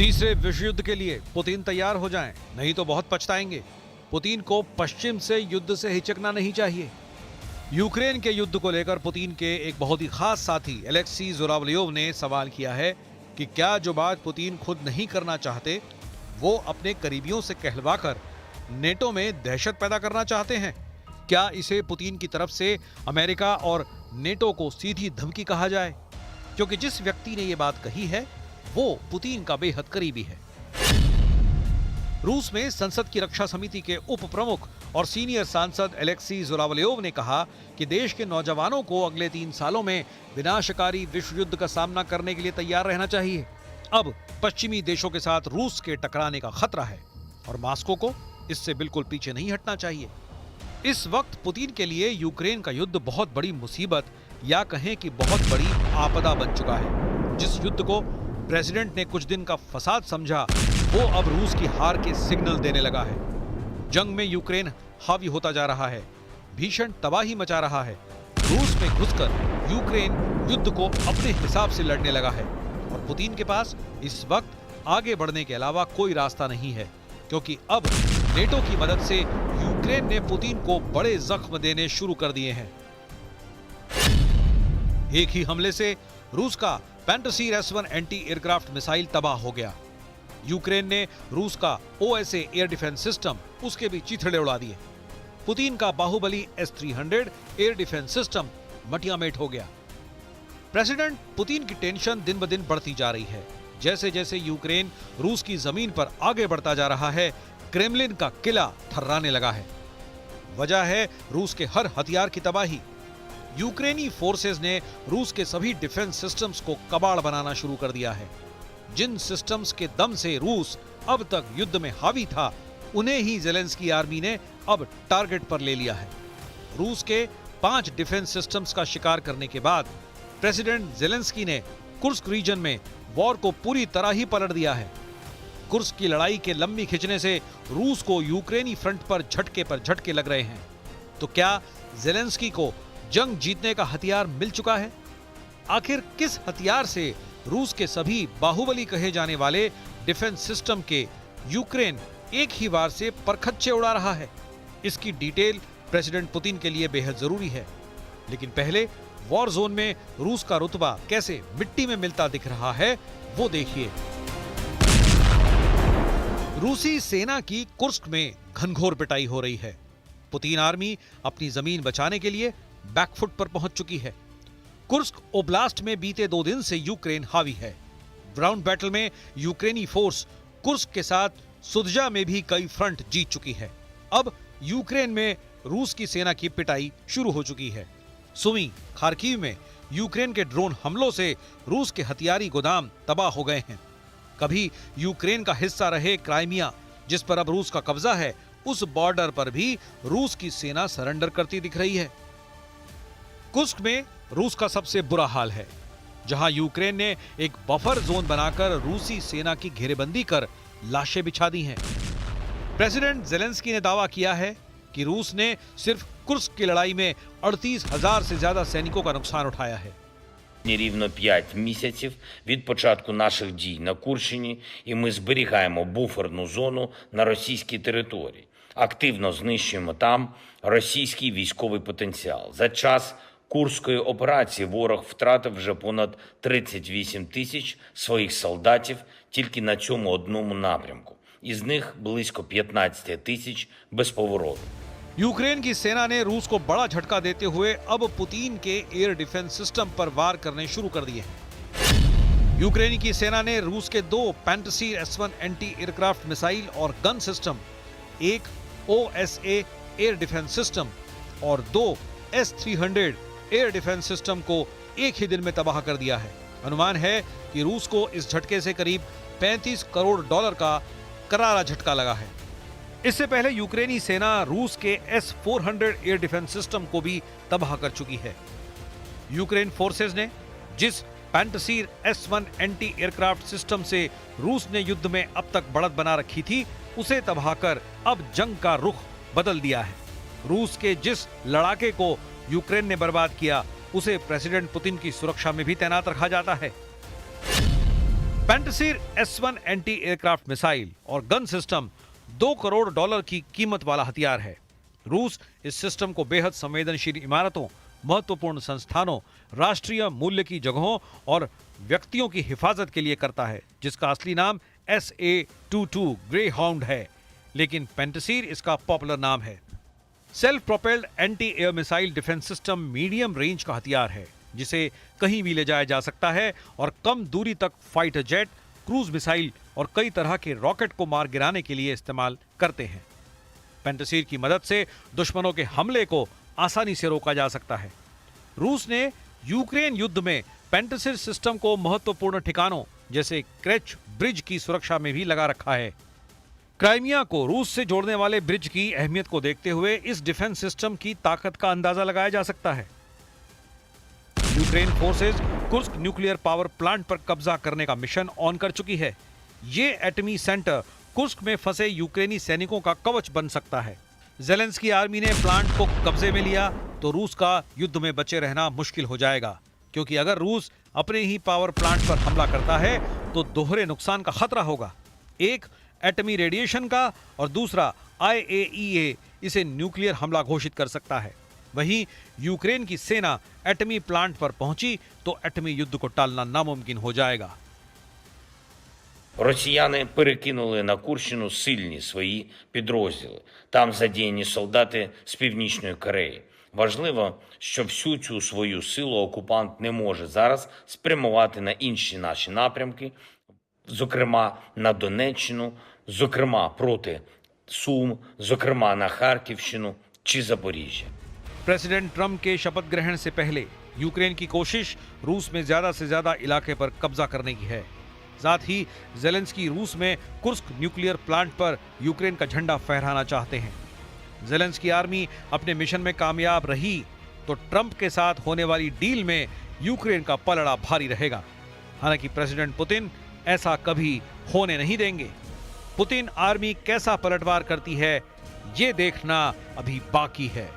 तीसरे विश्व युद्ध के लिए पुतिन तैयार हो जाएं, नहीं तो बहुत पछताएंगे। पुतिन को पश्चिम से युद्ध से हिचकना नहीं चाहिए। यूक्रेन के युद्ध को लेकर पुतिन के एक बहुत ही खास साथी एलेक्सी ज़ुरावलियोव ने सवाल किया है कि क्या जो बात पुतिन खुद नहीं करना चाहते वो अपने करीबियों से कहलवाकर नेटो में दहशत पैदा करना चाहते हैं। क्या इसे पुतिन की तरफ से अमेरिका और नेटो को सीधी धमकी कहा जाए, क्योंकि जिस व्यक्ति ने यह बात कही है वो पुतिन का बेहद करीबी है। रूस में संसद की रक्षा समिति के उप प्रमुख और सीनियर सांसद एलेक्सी ज़ुरावलियोव ने कहा कि देश के नौजवानों को अगले 3 सालों में विनाशकारी विश्व युद्ध का सामना करने के लिए तैयार रहना चाहिए। अब पश्चिमी देशों के साथ रूस के टकराने का खतरा है और मॉस्को को इससे बिल्कुल पीछे नहीं हटना चाहिए। इस वक्त पुतिन के लिए यूक्रेन का युद्ध बहुत बड़ी मुसीबत या कहें कि बहुत बड़ी आपदा बन चुका है। जिस युद्ध को प्रेसिडेंट ने कुछ दिन का फसाद समझा वो अब रूस की हार के सिग्नल देने लगा है। जंग में यूक्रेन हावी होता जा रहा है, भीषण तबाही मचा रहा है। रूस में घुसकर यूक्रेन युद्ध को अपने हिसाब से लड़ने लगा है और पुतिन के पास इस वक्त आगे बढ़ने के अलावा कोई रास्ता नहीं है, क्योंकि अब नेटो की मदद से यूक्रेन ने पुतिन को बड़े जख्म देने शुरू कर दिए हैं। एक ही हमले से रूस का पैंटसीर S-1 एंटी एयरक्राफ्ट मिसाइल तबाह हो गया। यूक्रेन ने रूस का OSA एयर डिफेंस सिस्टम उसके भी चीथड़े उड़ा दिए। पुतिन का Baahubali S-300 air defence system मटियामेट हो गया। प्रेसिडेंट पुतिन की टेंशन दिन ब दिन बढ़ती जा रही है। जैसे जैसे यूक्रेन रूस की जमीन पर आगे बढ़ता जा रहा है, क्रेमलिन का किला थर्राने लगा है। वजह है रूस के हर हथियार की तबाही। यूक्रेनी फोर्सेस ने रूस के सभी डिफेंस सिस्टम्स को कबाड़ बनाना शुरू कर दिया है। जिन सिस्टम्स के दम से रूस अब तक युद्ध में हावी था, उन्हें ही ज़ेलेंस्की आर्मी ने अब टारगेट पर ले लिया है। रूस के 5 डिफेंस सिस्टम्स का शिकार करने के बाद प्रेसिडेंट ज़ेलेंस्की ने कुर्स्क रीजन में वॉर को पूरी तरह ही पलट दिया है। कुर्स्क की लड़ाई के लंबी खिंचने से रूस को यूक्रेनी फ्रंट पर झटके लग रहे हैं। तो क्या ज़ेलेंस्की को जंग जीतने का हथियार मिल चुका है? आखिर किस हथियार से रूस के सभी बाहुबली कहे जाने वाले डिफेंस सिस्टम के यूक्रेन एक ही बार से परखच्चे उड़ा रहा है? इसकी डिटेल प्रेसिडेंट पुतिन के लिए बेहद जरूरी है। लेकिन पहले वॉर जोन में रूस का रुतबा कैसे मिट्टी में मिलता दिख रहा है वो देखिए। रूसी सेना की कुर्स्क में घनघोर पिटाई हो रही है। पुतिन आर्मी अपनी जमीन बचाने के लिए बैकफुट पर पहुंच चुकी है। कुर्स्क ओब्लास्ट में बीते 2 दिन से यूक्रेन हावी है। ग्राउंड बैटल में यूक्रेनी फोर्स कुर्स्क के साथ सुदजा में भी कई फ्रंट जीत चुकी है। अब यूक्रेन में रूस की सेना की पिटाई शुरू हो चुकी है। सुमी, खार्किव में यूक्रेन के ड्रोन हमलों से रूस के हथियारी गोदाम तबाह हो गए हैं। कभी यूक्रेन का हिस्सा रहे क्राइमिया, जिस पर अब रूस का कब्जा है, उस बॉर्डर पर भी रूस की सेना सरेंडर करती दिख रही है। कुर्स्क में रूस का सबसे बुरा हाल है, जहां यूक्रेन ने एक बफर जोन बनाकर रूसी सेना की घेरेबंदी कर लाशें बिछा दी हैं। प्रेसिडेंट ज़ेलेंस्की ने दावा किया है कि रूस ने सिर्फ कुर्स्क की लड़ाई में 38,000 से ज्यादा सैनिकों का नुकसान उठाया है। Рівно 5 місяців від початку наших дій на Курщині, і ми зберігаємо буферну зону на російській території. Активно знищуємо там російський військовий потенціал. За час Курської операції ворог втратив вже понад 38 тисяч своїх солдатів тільки на цьому одному напрямку. Із них близько 15 тисяч безповоротно. यूक्रेन की सेना ने रूस को बड़ा झटका देते हुए अब पुतिन के एयर डिफेंस सिस्टम पर वार करने शुरू कर दिए हैं। यूक्रेनी की सेना ने रूस के 2 पैंटसीर S-1 एंटी एयरक्राफ्ट मिसाइल और गन सिस्टम, एक OSA एयर डिफेंस सिस्टम और 2 S-300 एयर डिफेंस सिस्टम को एक ही दिन में तबाह कर दिया है। अनुमान है कि रूस को इस झटके से करीब $35 करोड़ का करारा झटका लगा है। इससे पहले यूक्रेनी सेना रूस के S-400 एयर डिफेंस सिस्टम को भी तबाह कर चुकी है। यूक्रेन फोर्सेस ने जिस पैंटसीर S-1 एंटी एयरक्राफ्ट सिस्टम से रूस ने युद्ध में अब तक बढ़त बना रखी थी, उसे तबाह कर अब जंग का रुख बदल दिया है। रूस के जिस लड़ाके को यूक्रेन ने बर्बाद किया, उसे प्रेसिडेंट पुतिन की सुरक्षा में भी तैनात रखा जाता है। पेंटसीर S-1 एंटी एयरक्राफ्ट मिसाइल और गन सिस्टम $2 करोड़ की कीमत वाला हथियार है। रूस इस सिस्टम को बेहद संवेदनशील इमारतों, महत्वपूर्ण संस्थानों, राष्ट्रीय मूल्य की जगहों और व्यक्तियों की हिफाजत के लिए करता है, जिसका असली नाम SA-22 ग्रे हाउंड है, लेकिन पेंटसीर इसका पॉपुलर नाम है। Self propelled anti air missile defence system medium range का हथियार है, जिसे कहीं भी ले जाया जा सकता है और कम दूरी तक फाइटर जेट, क्रूज मिसाइल और कई तरह के रॉकेट को मार गिराने के लिए इस्तेमाल करते हैं। पेंटसीर की मदद से दुश्मनों के हमले को आसानी से रोका जा सकता है। रूस ने यूक्रेन युद्ध में पेंटसीर सिस्टम को महत्वपूर्ण ठिकानों जैसे क्रेच ब्रिज की सुरक्षा में भी लगा रखा है। क्राइमिया को रूस से जोड़ने वाले ब्रिज की अहमियत को देखते हुए इस डिफेंस सिस्टम की ताकत का अंदाजा लगाया जा सकता है। Ukraine forces Kursk nuclear power plant पर कब्जा करने का मिशन ऑन कर चुकी है। ये एटमी सेंटर कुर्स्क में फंसे यूक्रेनी सैनिकों का कवच बन सकता है। ज़ेलेंस्की आर्मी ने प्लांट को कब्जे में लिया तो रूस का युद्ध में बचे रहना मुश्किल हो जाएगा, क्योंकि अगर रूस अपने ही पावर प्लांट पर हमला करता है तो दोहरे नुकसान का खतरा होगा, एक एटमी रेडिएशन का और दूसरा IAEA इसे न्यूक्लियर हमला घोषित कर सकता है। वहीं यूक्रेन की सेना एटमी प्लांट पर पहुंची तो एटमी युद्ध को टालना नामुमकिन हो जाएगा। Росіяни перекинули на Курщину сильні свої підрозділи. Там задіяні солдати з Північної Кореї. Важливо, що всю цю свою силу окупант не може зараз спрямувати на інші наші напрямки, зокрема на Донеччину, зокрема проти Сум, зокрема на Харківщину чи Запоріжжя. प्रेसिडेंट ट्रंप के शपथ ग्रहण से पहले यूक्रेन की कोशिश रूस में ज्यादा से ज्यादा इलाके पर कब्जा करने की है। साथ ही ज़ेलेंस्की रूस में कुर्स्क न्यूक्लियर प्लांट पर यूक्रेन का झंडा फहराना चाहते हैं। ज़ेलेंस्की आर्मी अपने मिशन में कामयाब रही तो ट्रंप के साथ होने वाली डील में यूक्रेन का पलड़ा भारी रहेगा। हालांकि प्रेसिडेंट पुतिन ऐसा कभी होने नहीं देंगे। पुतिन आर्मी कैसा पलटवार करती है, ये देखना अभी बाकी है।